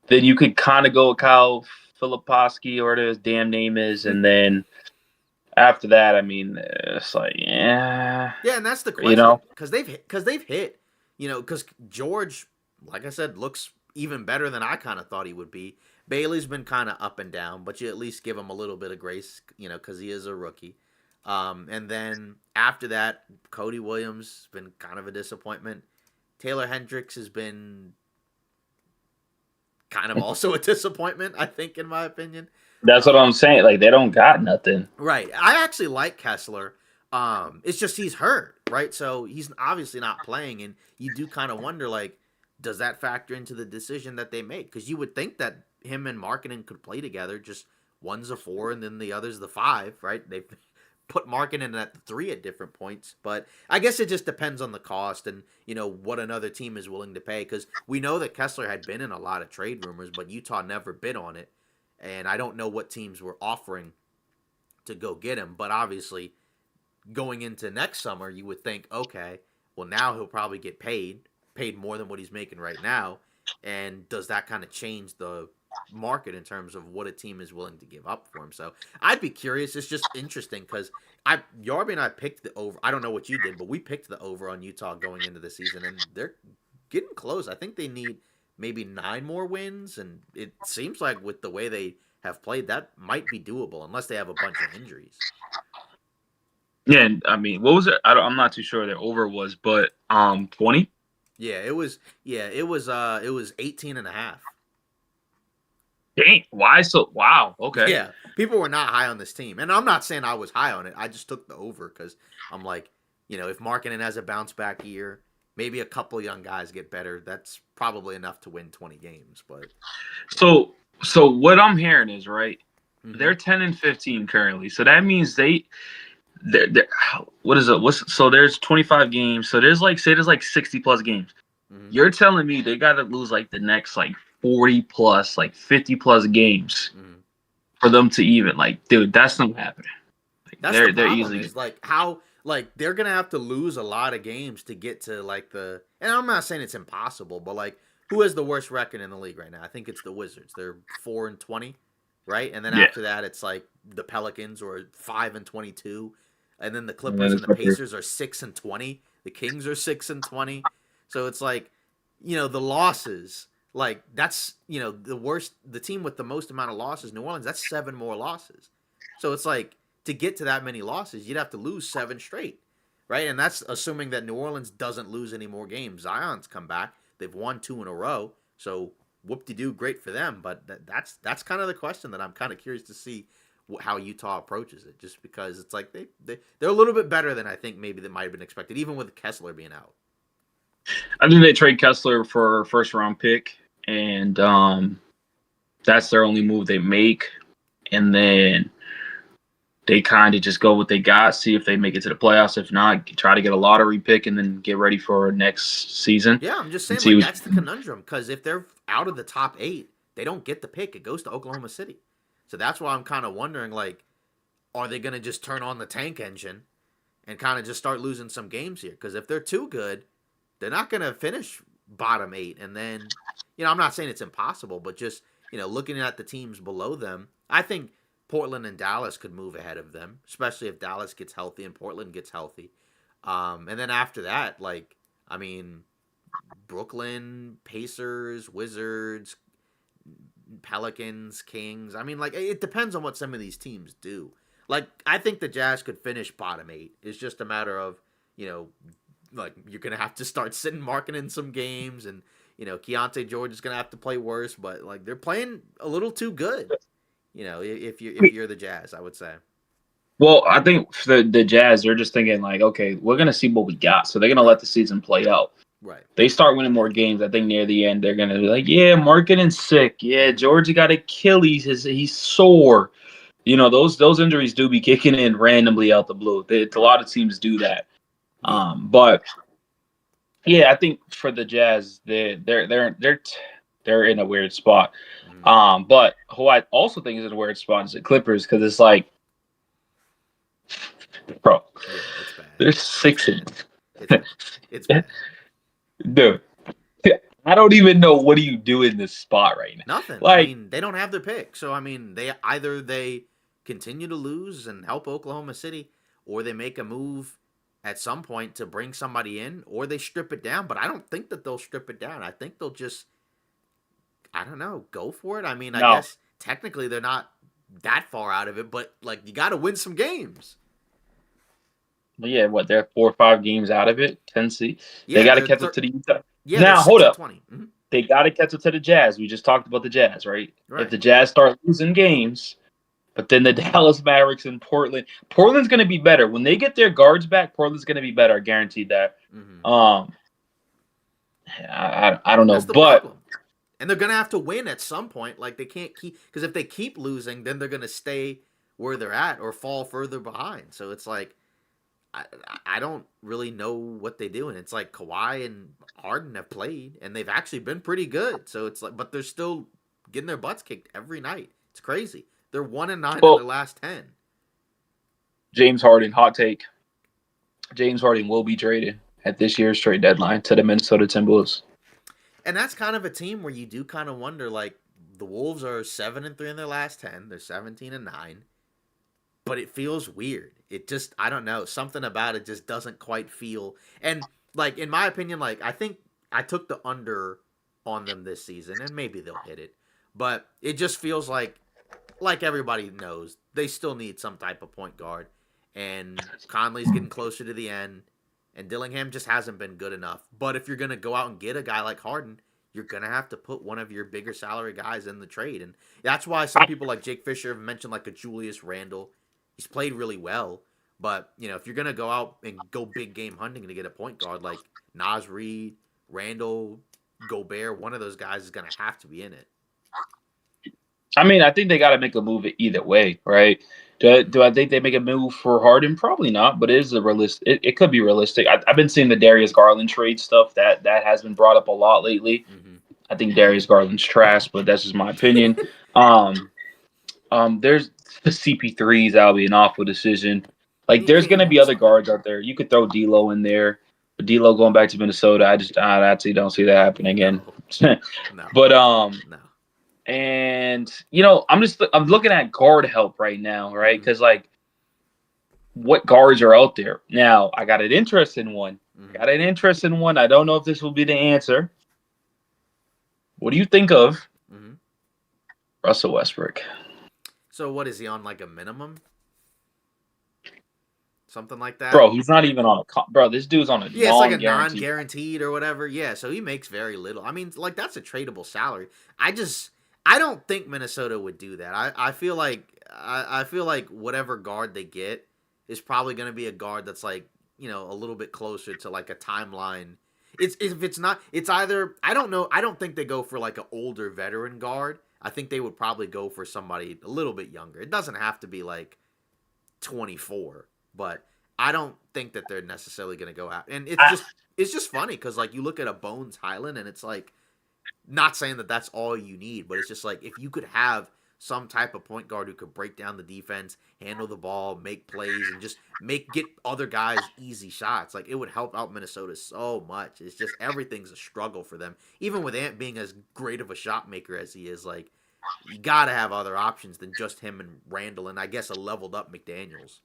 Then you could kind of go with Kyle Filiposki, or whatever his damn name is, and then after that, I mean, it's like, yeah, yeah, and that's the you know, question because they've hit, because George, like I said, looks even better than I kind of thought he would be. Bailey's been kind of up and down, but you at least give him a little bit of grace, because he is a rookie. And then after that, Cody Williams has been kind of a disappointment. Taylor Hendricks has been kind of also a disappointment, I think, in my opinion. that's what Um, I'm saying. Like, they don't got nothing. right. I actually like Kessler. It's just he's hurt, right? So he's obviously not playing, and you do kind of wonder, like, does that factor into the decision that they make? Because you would think that him and Markkinen could play together. Just one's a 4, and then the other's the 5, right? They've put Markkinen at the 3 at different points, but I guess it just depends on the cost and what another team is willing to pay. Because we know that Kessler had been in a lot of trade rumors, but Utah never bid on it, and I don't know what teams were offering to go get him. But obviously, going into next summer, you would think, okay, well now he'll probably get paid more than what he's making right now, and does that kind of change the market in terms of what a team is willing to give up for him? So I'd be curious. It's just interesting because Yarby and I picked the over. I don't know what you did, but we picked the over on Utah going into the season, and they're getting close. I think they need maybe 9 more wins, and it seems like with the way they have played, that might be doable unless they have a bunch of injuries. Yeah, and, I mean, what was it? I'm not too sure their over was, but 20. Yeah, it was. Yeah, it was. It was 18 and a half. Dang, why so? Wow, okay. Yeah, people were not high on this team, and I'm not saying I was high on it. I just took the over because I'm like, if Markkanen has a bounce back year, maybe a couple young guys get better. That's probably enough to win 20 games. But So So what I'm hearing is right. Mm-hmm. They're 10-15 currently, so that means they're what is it? So there's 25 games. So there's like say there's like 60 plus games. Mm-hmm. You're telling me they got to lose like the next like 40 plus, like 50 plus games Mm-hmm. for them to even like, dude, that's not happening. Like, That's the they're problem. easily Is like how like they're gonna have to lose a lot of games to get to like the. And I'm not saying it's impossible, but like who has the worst record in the league right now? I think it's the Wizards. They're 4-20, right? And then yeah. after that, it's like the Pelicans or 5-22, and then the And then Clippers the and the Clippers. Pacers are 6-20. The Kings are 6-20. So it's like, the losses. Like that's the worst. The team with the most amount of losses, New Orleans. That's 7 more losses. So it's like to get to that many losses, you'd have to lose 7 straight, right? And that's assuming that New Orleans doesn't lose any more games. Zion's come back; they've won 2 in a row, so whoop-de-doo, great for them. But that's kind of the question that I'm kind of curious to see how Utah approaches it, just because it's like they're a little bit better than I think maybe that might have been expected, even with Kessler being out. I think they trade Kessler for a first round pick, and that's their only move they make. And then they kind of just go what they got, see if they make it to the playoffs. If not, try to get a lottery pick and then get ready for next season Yeah, I'm just and saying, see like, what. that's the conundrum, because if they're out of the top 8, they don't get the pick. It goes to Oklahoma City. So that's why I'm kind of wondering, like, are they going to just turn on the tank engine and kind of just start losing some games here? Because if they're too good, they're not going to finish bottom 8. And then, I'm not saying it's impossible, but just, looking at the teams below them, I think Portland and Dallas could move ahead of them, especially if Dallas gets healthy and Portland gets healthy. And then after that, like, I mean, Brooklyn, Pacers, Wizards, Pelicans, Kings. I mean, like, it depends on what some of these teams do. Like, I think the Jazz could finish bottom 8. It's just a matter of, you know, like, you're going to have to start sitting marking in some games, and, Keontae George is going to have to play worse, but, like, they're playing a little too good, if you're the Jazz, I would say. Well, I think for the Jazz, they're just thinking like, okay, we're gonna see what we got, so they're gonna Right, let the season play out. right. They start winning more games. I think near the end, they're gonna be like, yeah, Markkanen's sick. Yeah, Mm-hmm. Georgia got Achilles. He's sore. Those injuries do be kicking in randomly out the blue. A Right. lot of teams do that. Yeah. But yeah, I think for the Jazz, they're in a weird spot. Mm-hmm. But who I also think is in a weird spot is the Clippers, because it's like, bro, Yeah, it's bad. they're It's six bad. and It's bad. It's bad. dude. I don't even know what do you do in this spot right now. Nothing. I Like, mean, they don't have their pick. So I mean, they continue to lose and help Oklahoma City, or they make a move at some point to bring somebody in, or they strip it down. But I don't think that they'll strip it down. I think they'll just, I don't know, go for it. I mean, I no, guess technically they're not that far out of it, but like you got to win some games. yeah, what they're 4 or 5 games out of it. Tennessee, they Yeah, got to catch up to the Utah. they're Now, hold six and up, 20. Mm-hmm. they got to catch up to the Jazz. We just talked about the Jazz, right? If Right. the Jazz start losing games, but then the Dallas Mavericks and Portland's going to be better when they get their guards back. Portland's going to be better, I guaranteed that. Mm-hmm. Um, I don't know, That's the but problem. And they're gonna have to win at some point. Like they can't keep, because if they keep losing, then they're gonna stay where they're at or fall further behind. So it's like I I don't really know what they do, and it's like Kawhi and Harden have played, and they've actually been pretty good. So it's like, but they're still getting their butts kicked every night. It's crazy. They're 1-9 in well, their last 10. James Harden, hot take. James Harden will be traded at this year's trade deadline to the Minnesota Timberwolves. And that's kind of a team where you do kind of wonder, like, the Wolves are 7-3 in their last 10. They're 17-9. But it feels weird. It just, I don't know, something about it just doesn't quite feel. And like in my opinion, like I think I took the under on them this season, and maybe they'll hit it. But it just feels like everybody knows, they still need some type of point guard. And Conley's getting closer to the end, and Dillingham just hasn't been good enough. But if you're gonna go out and get a guy like Harden, you're gonna have to put one of your bigger salary guys in the trade. And that's why some people like Jake Fisher have mentioned like a Julius Randle. He's played really well, but if you're gonna go out and go big game hunting to get a point guard like Naz Reid, Randle, Gobert, one of those guys is gonna have to be in it. I mean, I think they got to make a move either way, right? Do I think they make a move for Harden? Probably not, but it is a realistic. It could be realistic. I've been seeing the Darius Garland trade stuff that has been brought up a lot lately. Mm-hmm. I think Darius Garland's trash, but that's just my opinion. Um, there's the CP3's that'll be an awful decision. Like, there's He gonna be won't other start. guards out there. You could throw D'Lo in there, but D'Lo going back to Minnesota, I actually don't see that happening again. No, no, But no. and I'm looking at guard help right now, right? Mm-hmm. Because like, what guards are out there now? I got an interest in one. Mm-hmm. Got an interest in one. I don't know if this will be the answer. What do you think of Mm-hmm. Russell Westbrook? So what is he on, like a minimum? Something like that? Bro, he's not even on bro, this dude's on a Yeah, it's like a non-guaranteed. non-guaranteed or whatever. Yeah, so he makes very little. I mean, like that's a tradable salary. I don't think Minnesota would do that. I feel like I feel like whatever guard they get is probably going to be a guard that's like, a little bit closer to like a timeline. It's if it's not, it's either I don't know. I don't think they go for like an older veteran guard. I think they would probably go for somebody a little bit younger. It doesn't have to be like 24, but I don't think that they're necessarily going to go out. And it's just funny because like you look at a Bones Highland and it's like, not saying that that's all you need, but it's just like if you could have some type of point guard who could break down the defense, handle the ball, make plays, and just get other guys easy shots, like it would help out Minnesota so much. It's just everything's a struggle for them. Even with Ant being as great of a shot maker as he is, like you got to have other options than just him and Randall, and I guess a leveled up McDaniels.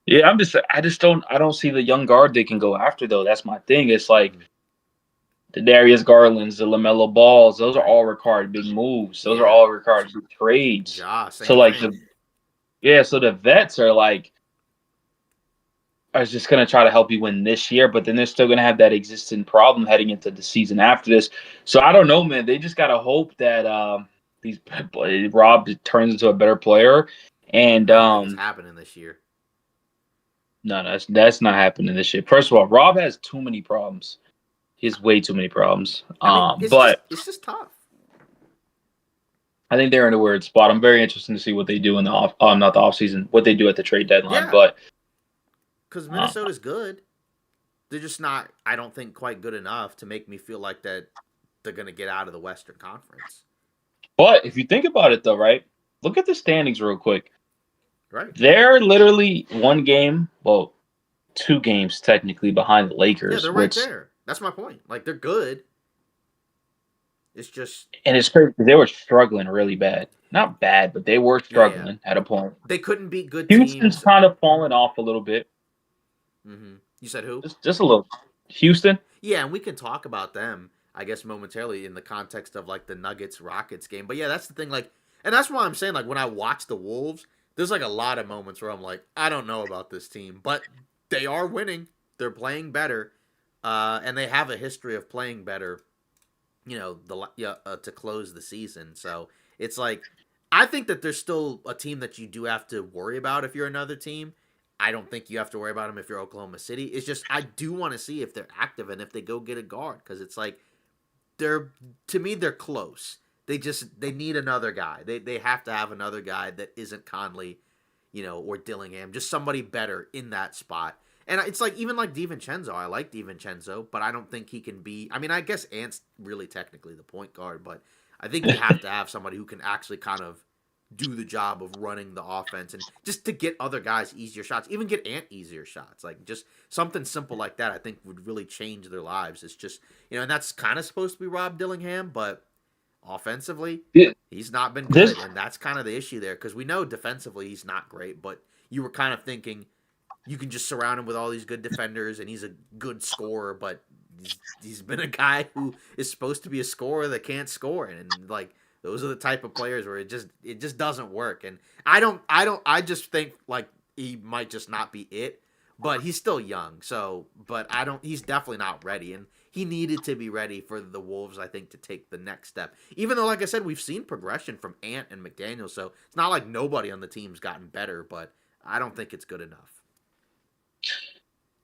Yeah, I don't see the young guard they can go after though. That's my thing. It's like the Darius Garlands, the LaMelo Balls, those are Right. all required big moves. Those are Yeah. all required big trades. Ja, So same like thing. so the vets are like are just gonna try to help you win this year, but then they're still gonna have that existing problem heading into the season after this. So I don't know, man. They just gotta hope that these Rob turns into a better player. And I don't think it's happening this year. no, that's not happening this year. First of all, Rob has too many problems. He has way too many problems. I mean, But it's just tough. I think they're in a weird spot. I'm very interested to see what they do in the not the off season, what they do at the trade deadline. Yeah, But because uh, Minnesota's good. They're just not, I don't think, quite good enough to make me feel like that they're going to get out of the Western Conference. if you think about it though, right? Look at the standings real quick. Right. They're literally one game, well, two games technically behind the Yeah, Lakers, they're right which there. That's my point. Like, they're good. It's just, and it's crazy. They were struggling really bad. Not bad, but they were yeah. struggling at a point. They couldn't beat good Houston's teams. kind of falling off a little bit. Mm-hmm. You said who? Just a little. Houston. Yeah, and we can talk about them, I guess, momentarily in the context of like the Nuggets Rockets game. But yeah, that's the thing. Like, and that's why I'm saying, like, when I watch the Wolves, there's like a lot of moments where I'm like, I don't know about this team, but they are winning. They're playing better, and they have a history of playing better. To close the season. So it's like, I think that there's still a team that you do have to worry about if you're another team. I don't think you have to worry about them if you're Oklahoma City. It's just I do want to see if they're active and if they go get a guard, because it's like they're to me they're close. They need another guy. They have to have another guy that isn't Conley, or Dillingham, just somebody better in that spot. And it's like even like DiVincenzo. I like DiVincenzo, but I don't think he can be. I mean, I guess Ant's really technically the point guard, but I think you have to have somebody who can actually kind of do the job of running the offense and just to get other guys easier shots, even get Ant easier shots. Like just something simple like that, I think would really change their lives. It's just, and that's kind of supposed to be Rob Dillingham, but offensively, Yeah, he's not been this good. And that's kind of the issue there because we know defensively he's not great, but you were kind of thinking you can just surround him with all these good defenders and he's a good scorer, but he's been a guy who is supposed to be a scorer that can't score. And like, those are the type of players where it just doesn't work. And I just think like he might just not be it, but he's still young. So, but he's definitely not ready. And he needed to be ready for the Wolves, I think, to take the next step. Even though, like I said, we've seen progression from Ant and McDaniel. So it's not like nobody on the team's gotten better, but I don't think it's good enough.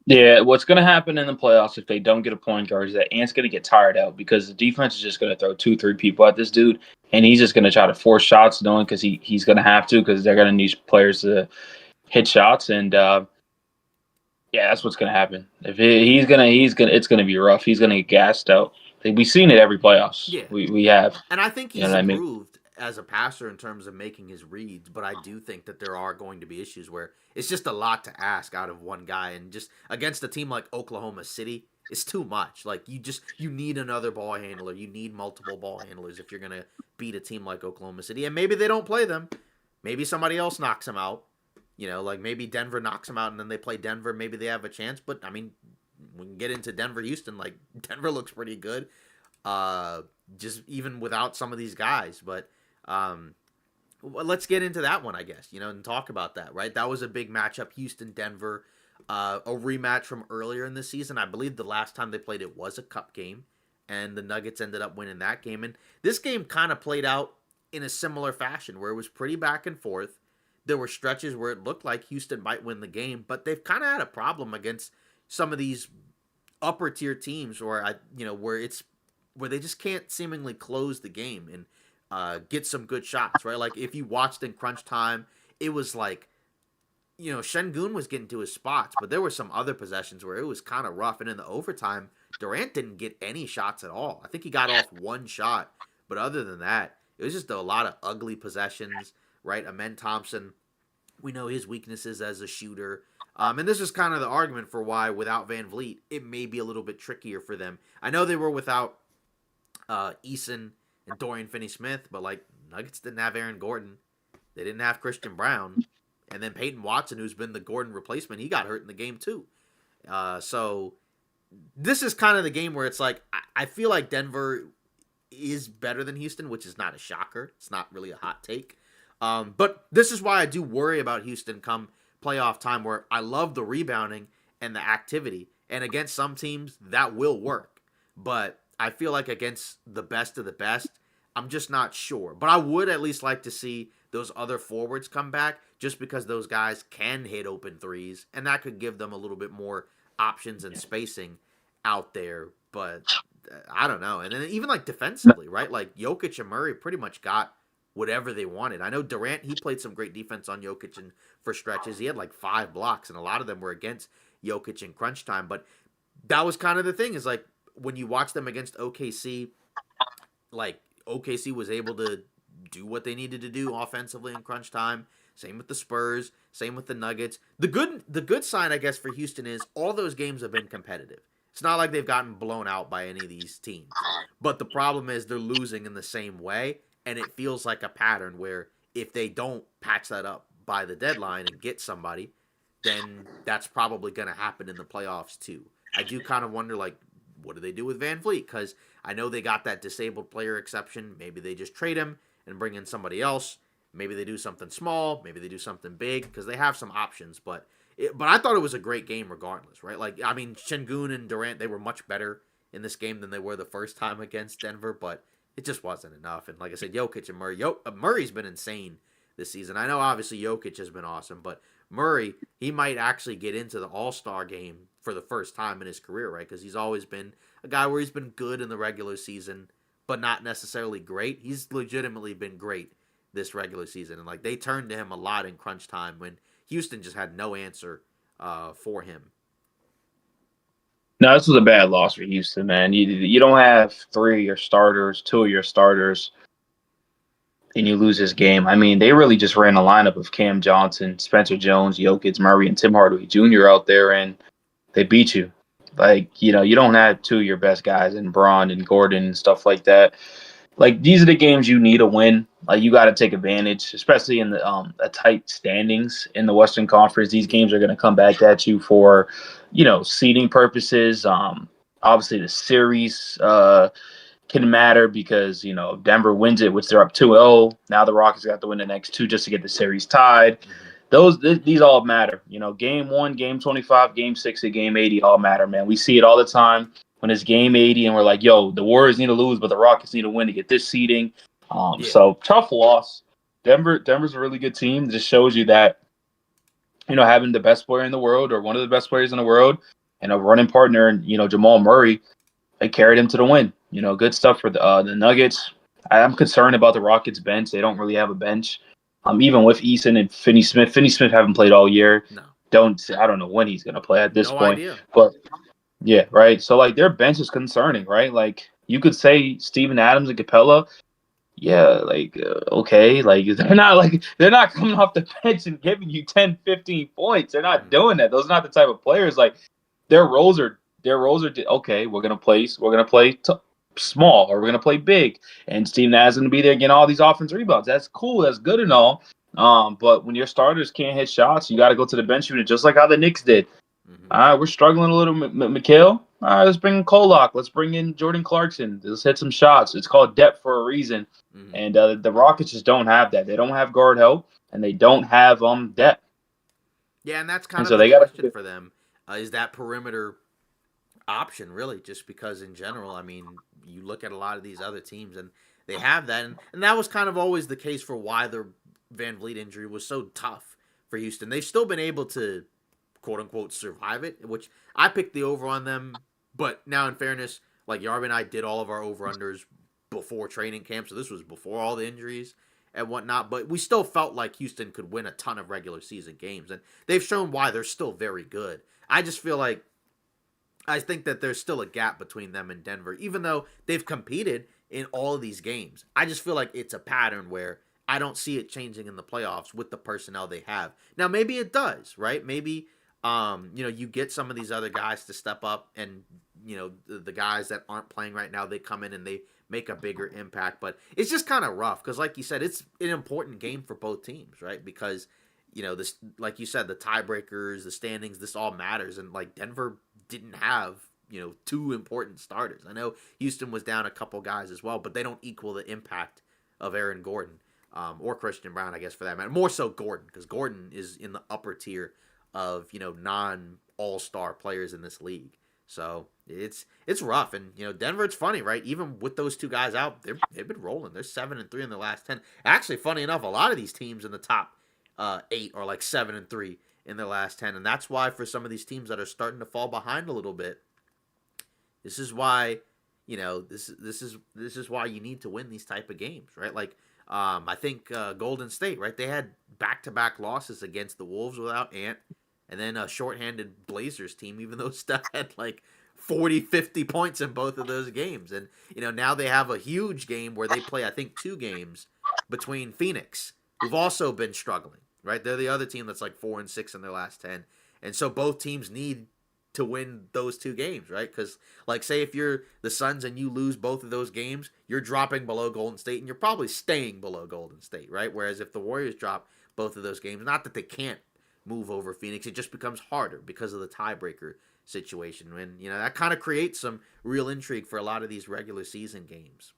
Yeah, what's going to happen in the playoffs if they don't get a point guard is that Ant's going to get tired out because the defense is just going to throw 2, 3 people at this dude. and he's just going to try to force shots, knowing because he's going to have to because they're going to need players to hit shots, and yeah, that's what's going to happen. If it's going to be rough. He's going to get gassed out. We've seen it every playoffs. Yeah. We have, And I think you know he's what I mean? improved as a passer in terms of making his reads, but I do think that there are going to be issues where it's just a lot to ask out of one guy, and just against a team like Oklahoma City, it's too much. Like you need another ball handler. You need multiple ball handlers if you're going to beat a team like Oklahoma City. And maybe they don't play them. Maybe somebody else knocks them out. Like maybe Denver knocks them out and then they play Denver. Maybe they have a chance. But, I mean, we can get into Denver-Houston. Like, Denver looks pretty good. Just even without some of these guys. But let's get into that one, I guess, and talk about that, right? That was a big matchup, Houston-Denver, a rematch from earlier in the season. I believe the last time they played it was a cup game, and the Nuggets ended up winning that game. And this game kind of played out in a similar fashion where it was pretty back and forth. There were stretches where it looked like Houston might win the game, but they've kind of had a problem against some of these upper tier teams where where they just can't seemingly close the game and get some good shots, right? Like if you watched in crunch time, it was like, Şengün was getting to his spots, but there were some other possessions where it was kind of rough. And in the overtime, Durant didn't get any shots at all. I think he got off one shot, but other than that, it was just a lot of ugly possessions, right? Amen Thompson, we know his weaknesses as a shooter. And this is kind of the argument for why without Van Vliet, it may be a little bit trickier for them. I know they were without Eason and Dorian Finney-Smith, but like Nuggets didn't have Aaron Gordon. They didn't have Christian Brown. And then Peyton Watson, who's been the Gordon replacement, he got hurt in the game too. So this is kind of the game where it's like, I feel like Denver is better than Houston, which is not a shocker. It's not really a hot take. But this is why I do worry about Houston come playoff time, where I love the rebounding and the activity. And against some teams, that will work. But I feel like against the best of the best, I'm just not sure. But I would at least like to see those other forwards come back, just because those guys can hit open threes, and that could give them a little bit more options and spacing out there. But I don't know. And then even like defensively, right? Like Jokic and Murray pretty much got whatever they wanted. I know Durant, he played some great defense on Jokic and for stretches. He had like 5 blocks, and a lot of them were against Jokic in crunch time. But that was kind of the thing, is like when you watch them against OKC, like OKC was able to do what they needed to do offensively in crunch time. Same with the Spurs, same with the Nuggets. The good sign, I guess, for Houston is all those games have been competitive. It's not like they've gotten blown out by any of these teams. But the problem is they're losing in the same way, and it feels like a pattern where if they don't patch that up by the deadline and get somebody, then that's probably going to happen in the playoffs too. I do kind of wonder, like, what do they do with Van Vliet? Because I know they got that disabled player exception. Maybe they just trade him and bring in somebody else. Maybe they do something small. Maybe they do something big, because they have some options. But I thought it was a great game regardless, right? Like, I mean, Şengün and Durant, they were much better in this game than they were the first time against Denver, but it just wasn't enough. And like I said, Jokic and Murray. Murray's been insane this season. I know obviously Jokic has been awesome, but Murray, he might actually get into the All-Star game for the first time in his career, right? Because he's always been a guy where he's been good in the regular season, but not necessarily great. He's legitimately been great this regular season. And like they turned to him a lot in crunch time when Houston just had no answer for him. No, this was a bad loss for Houston, man. You don't have 3 of your starters, 2 of your starters, and you lose this game. I mean, they really just ran a lineup of Cam Johnson, Spencer Jones, Jokic, Murray, and Tim Hardaway Jr. out there, and they beat you. Like, you don't have 2 of your best guys in Braun and Gordon and stuff like that. Like, these are the games you need to win. Like, you got to take advantage, especially in the tight standings in the Western Conference. These games are going to come back at you for, seeding purposes. Obviously, the series can matter because, Denver wins it, which they're up 2-0. Now the Rockets got to win the next 2 just to get the series tied. These all matter. Game 1, game 25, game 60, game 80 all matter, man. We see it all the time. When it's game 80 and we're like, yo, the Warriors need to lose, but the Rockets need to win to get this seeding. So tough loss. Denver's a really good team. It just shows you that, having the best player in the world or one of the best players in the world and a running partner, and, Jamal Murray, they carried him to the win. Good stuff for the Nuggets. I'm concerned about the Rockets bench. They don't really have a bench. Even with Eason and Finney Smith. Finney Smith haven't played all year. No, I don't know when he's gonna play at this no point. idea. But yeah, right. So like their bench is concerning, right? Like you could say Steven Adams and Capella. Yeah, like okay, they're not coming off the bench and giving you 10, 15 points. They're not Mm-hmm. doing that. Those are not the type of players. Like their roles are okay. We're gonna play small or we're gonna play big, and Steve Nash is gonna be there getting all these offensive rebounds. That's cool. That's good and all. But when your starters can't hit shots, you got to go to the bench unit, just like how the Knicks did. Mm-hmm. All right, we're struggling a little, Mikhail. All right, let's bring in Kolak. Let's bring in Jordan Clarkson. Let's hit some shots. It's called depth for a reason. Mm-hmm. And the Rockets just don't have that. They don't have guard help, and they don't have depth. Yeah, and that's kind And of so the they got question to. for them. Is that perimeter option really? Just because in general, I mean, you look at a lot of these other teams and they have that, and that was kind of always the case for why the Van Vliet injury was so tough for Houston. They've still been able to quote unquote survive it, which I picked the over on them. But now, in fairness, like Yarb and I did all of our over unders before training camp, so this was before all the injuries and whatnot. But we still felt like Houston could win a ton of regular season games, and they've shown why they're still very good. I just feel like I think that there's still a gap between them and Denver, even though they've competed in all of these games. I just feel like it's a pattern where I don't see it changing in the playoffs with the personnel they have. Now, maybe it does, right? Maybe, you get some of these other guys to step up, and the guys that aren't playing right now, they come in and they make a bigger impact. But it's just kind of rough because, like you said, it's an important game for both teams, right? Because this, like you said, the tiebreakers, the standings, this all matters, and like Denver didn't have two important starters. I know Houston was down a couple guys as well, but they don't equal the impact of Aaron Gordon or Christian Brown, I guess, for that matter. More so Gordon, because Gordon is in the upper tier of non All Star players in this league. So it's rough, and Denver. It's funny, right? Even with those two guys out, they've been rolling. They're 7-3 in the last 10. Actually, funny enough, a lot of these teams in the top 8 are like 7-3 in their last 10, and that's why for some of these teams that are starting to fall behind a little bit, this is why this is why you need to win these type of games, right? Like I think Golden State, right? They had back-to-back losses against the Wolves without Ant, and then a shorthanded Blazers team, even though Steph had like 40, 50 points in both of those games. And now they have a huge game where they play, I think, 2 games between Phoenix, who've also been struggling, right? They're the other team that's like 4-6 in their last 10. And so both teams need to win those 2 games, right? Because, like, say if you're the Suns and you lose both of those games, you're dropping below Golden State, and you're probably staying below Golden State, right? Whereas if the Warriors drop both of those games, not that they can't move over Phoenix, it just becomes harder because of the tiebreaker situation. And, that kind of creates some real intrigue for a lot of these regular season games.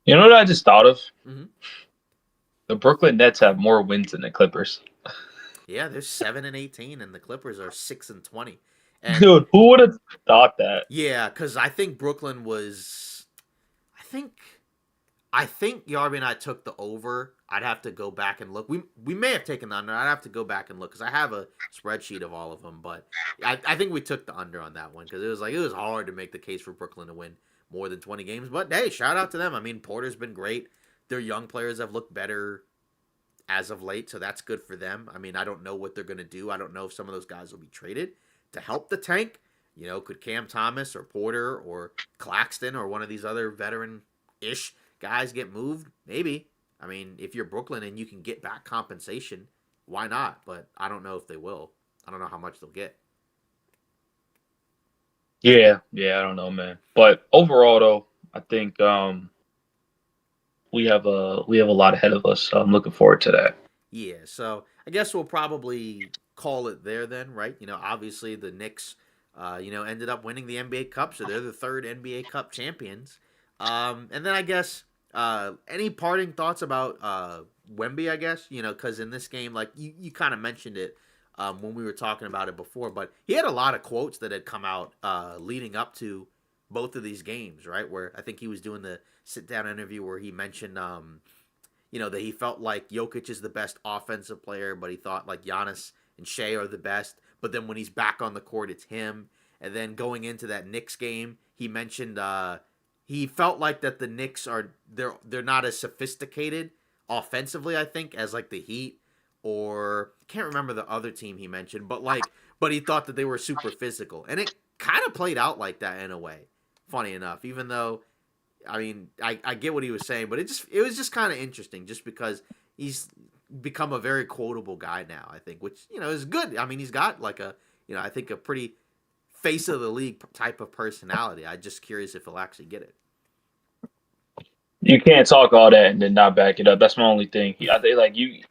You know what I just thought of? Mm-hmm. The Brooklyn Nets have more wins than the Clippers. Yeah, they're 7-18, and the Clippers are 6-20. And Dude, who would have thought that? yeah, because I think Brooklyn was, I think Yarby and I took the over. I'd have to go back and look. We may have taken the under. I'd have to go back and look because I have a spreadsheet of all of them. But I think we took the under on that one because it was hard to make the case for Brooklyn to win more than 20 games. But hey, shout out to them. I mean, Porter's been great. Their young players have looked better as of late, so that's good for them. I mean, I don't know what they're going to do. I don't know if some of those guys will be traded to help the tank. Could Cam Thomas or Porter or Claxton or one of these other veteran-ish guys get moved? Maybe. I mean, if you're Brooklyn and you can get back compensation, why not? But I don't know if they will. I don't know how much they'll get. Yeah, I don't know, man. But overall, though, I think we have a lot ahead of us. So I'm looking forward to that. Yeah, so I guess we'll probably call it there then, right? Obviously the Knicks, ended up winning the NBA Cup, so they're the 3rd NBA Cup champions. And then I guess any parting thoughts about Wemby? I guess because in this game, like you kind of mentioned it when we were talking about it before, but he had a lot of quotes that had come out leading up to both of these games, right? Where I think he was doing the sit down interview where he mentioned that he felt like Jokic is the best offensive player, but he thought like Giannis and Shea are the best. But then when he's back on the court, it's him. And then going into that Knicks game, he mentioned he felt like that the Knicks they're not as sophisticated offensively, I think, as like the Heat or can't remember the other team he mentioned, but he thought that they were super physical, and it kind of played out like that in a way. Funny enough, even though I mean I get what he was saying, but it was just kind of interesting, just because he's become a very quotable guy now. I think, which is good. I mean, he's got like I think a pretty face of the league type of personality. I'm just curious if he'll actually get it. You can't talk all that and then not back it up. That's my only thing. I think like you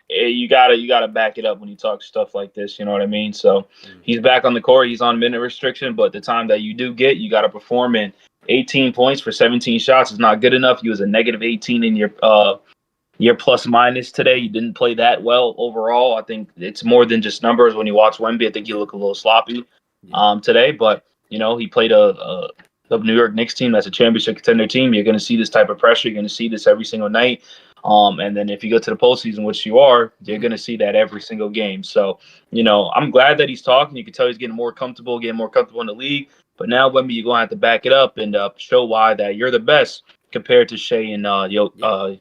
gotta back it up when you talk stuff like this. You know what I mean? So he's back on the court. He's on minute restriction, but the time that you do get, you got to perform. In 18 points for 17 shots is not good enough. You was a negative 18 in your plus minus today. You didn't play that well overall. I think it's more than just numbers. When you watch Wemby, I think you look a little sloppy today. But he played a New York Knicks team that's a championship contender team. You're going to see this type of pressure. You're going to see this every single night. And then if you go to the postseason, which you are, you're going to see that every single game. So, I'm glad that he's talking. You can tell he's getting more comfortable in the league. But now, Wemby, you're going to have to back it up and show why that you're the best compared to Shea and Jokic.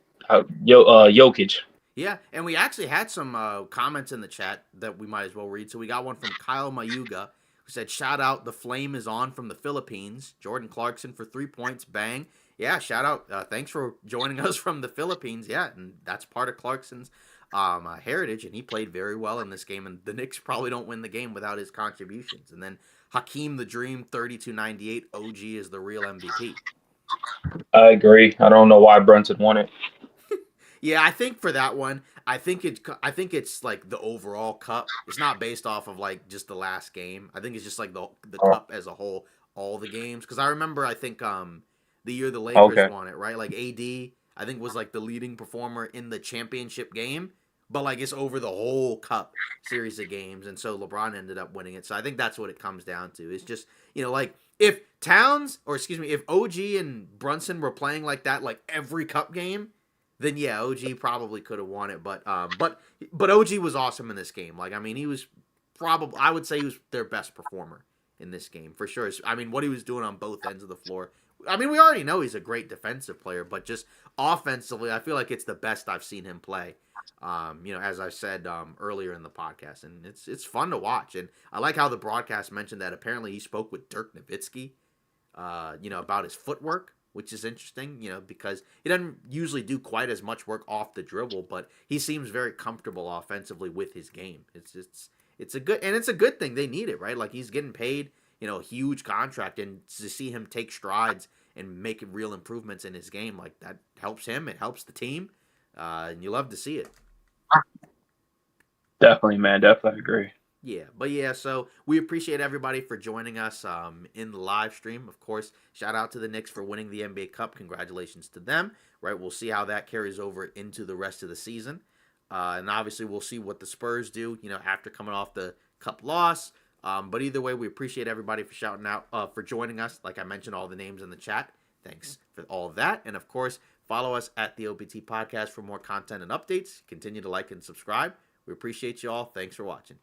Yeah, and we actually had some comments in the chat that we might as well read. So we got one from Kyle Mayuga, who said, "Shout out, the flame is on from the Philippines. Jordan Clarkson for 3 points, bang." Yeah, shout out. Thanks for joining us from the Philippines. Yeah, and that's part of Clarkson's heritage, and he played very well in this game. And the Knicks probably don't win the game without his contributions. And then Hakeem the Dream, 3298. OG is the real MVP. I agree. I don't know why Brunson won it. Yeah, I think for that one, I think it's like the overall cup. It's not based off of like just the last game. I think it's just like the cup as a whole, all the games. Because I remember, I think the year the Lakers won it, right? Like AD, I think was like the leading performer in the championship game, but like it's over the whole cup series of games, and so LeBron ended up winning it. So I think that's what it comes down to. It's just like if if OG and Brunson were playing like that, like every cup game, then yeah, OG probably could have won it. But OG was awesome in this game. Like, I mean, he was probably, I would say he was their best performer in this game for sure. I mean, what he was doing on both ends of the floor. I mean, we already know he's a great defensive player, but just offensively, I feel like it's the best I've seen him play. As I said earlier in the podcast, and it's fun to watch. And I like how the broadcast mentioned that apparently he spoke with Dirk Nowitzki, about his footwork, which is interesting, because he doesn't usually do quite as much work off the dribble, but he seems very comfortable offensively with his game. It's a good thing. They need it, right? Like, he's getting paid, a huge contract, and to see him take strides and make real improvements in his game, like, that helps him. It helps the team, and you love to see it. Definitely, man. Definitely agree. Yeah, so we appreciate everybody for joining us in the live stream. Of course, shout out to the Knicks for winning the NBA Cup. Congratulations to them, right? We'll see how that carries over into the rest of the season. And obviously, we'll see what the Spurs do, after coming off the Cup loss. But either way, we appreciate everybody for shouting out, for joining us. Like I mentioned, all the names in the chat. Thanks for all of that. And of course, follow us at the OBT Podcast for more content and updates. Continue to like and subscribe. We appreciate you all. Thanks for watching.